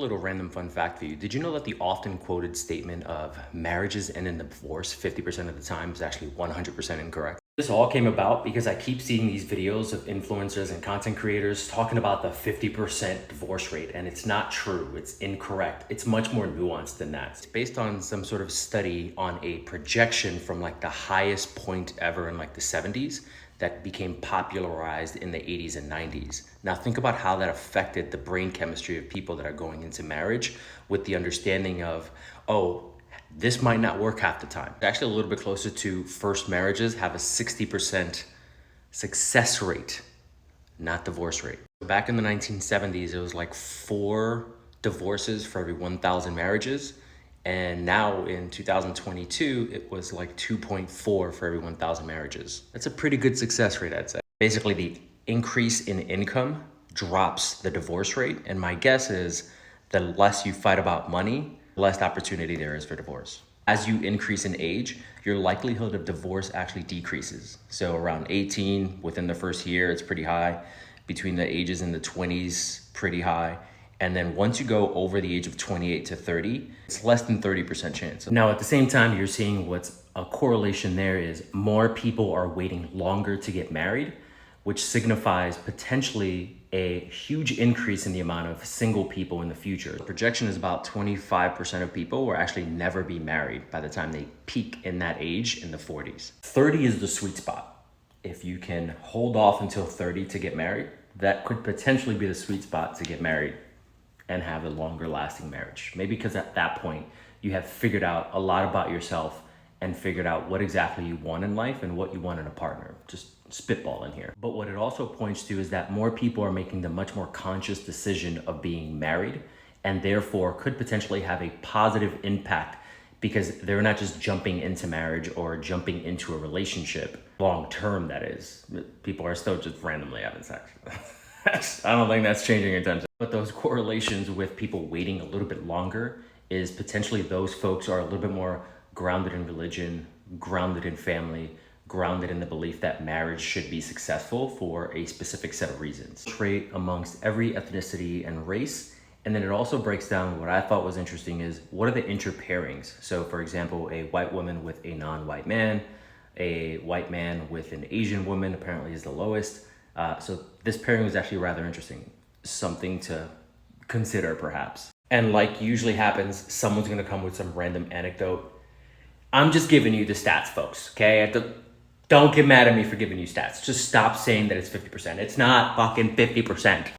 little random fun fact for you. Did you know that the often quoted statement of marriages end in divorce 50% of the time is actually 100% incorrect? This all came about because I keep seeing these videos of influencers and content creators talking about the 50% divorce rate, and it's not true. It's incorrect. It's much more nuanced than that. It's based on some sort of study on a projection from like the highest point ever in like the 70s that became popularized in the 80s and 90s. Now think about how that affected the brain chemistry of people that are going into marriage with the understanding of, oh, this might not work half the time. Actually a little bit closer to first marriages have a 60% success rate, not divorce rate. Back in the 1970s, it was like 4 divorces for every 1,000 marriages. And now in 2022, it was like 2.4 for every 1,000 marriages. That's a pretty good success rate, I'd say. Basically, the increase in income drops the divorce rate. And my guess is the less you fight about money, the less opportunity there is for divorce. As you increase in age, your likelihood of divorce actually decreases. So around 18, within the first year, it's pretty high. Between the ages in the 20s, pretty high. And then once you go over the age of 28 to 30, it's less than 30% chance. Now, at the same time, you're seeing what's a correlation there is more people are waiting longer to get married, which signifies potentially a huge increase in the amount of single people in the future. The projection is about 25% of people will actually never be married by the time they peak in that age in the 40s. 30 is the sweet spot. If you can hold off until 30 to get married, that could potentially be the sweet spot to get married and have a longer lasting marriage. Maybe because at that point, you have figured out a lot about yourself and figured out what exactly you want in life and what you want in a partner. Just spitballing here. But what it also points to is that more people are making the much more conscious decision of being married, and therefore could potentially have a positive impact because they're not just jumping into marriage or jumping into a relationship long term, that is. People are still just randomly having sex. I don't think that's changing anytime soon. But those correlations with people waiting a little bit longer is potentially those folks are a little bit more grounded in religion, grounded in family, grounded in the belief that marriage should be successful for a specific set of reasons. Trait amongst every ethnicity and race. And then it also breaks down what I thought was interesting is what are the interpairings? So for example, a white woman with a non-white man, a white man with an Asian woman apparently is the lowest. So this pairing was actually rather interesting. Something to consider perhaps. And like usually happens, someone's gonna come with some random anecdote. I'm just giving you the stats, folks, okay? Don't get mad at me for giving you stats. Just stop saying that it's 50%. It's not fucking 50%.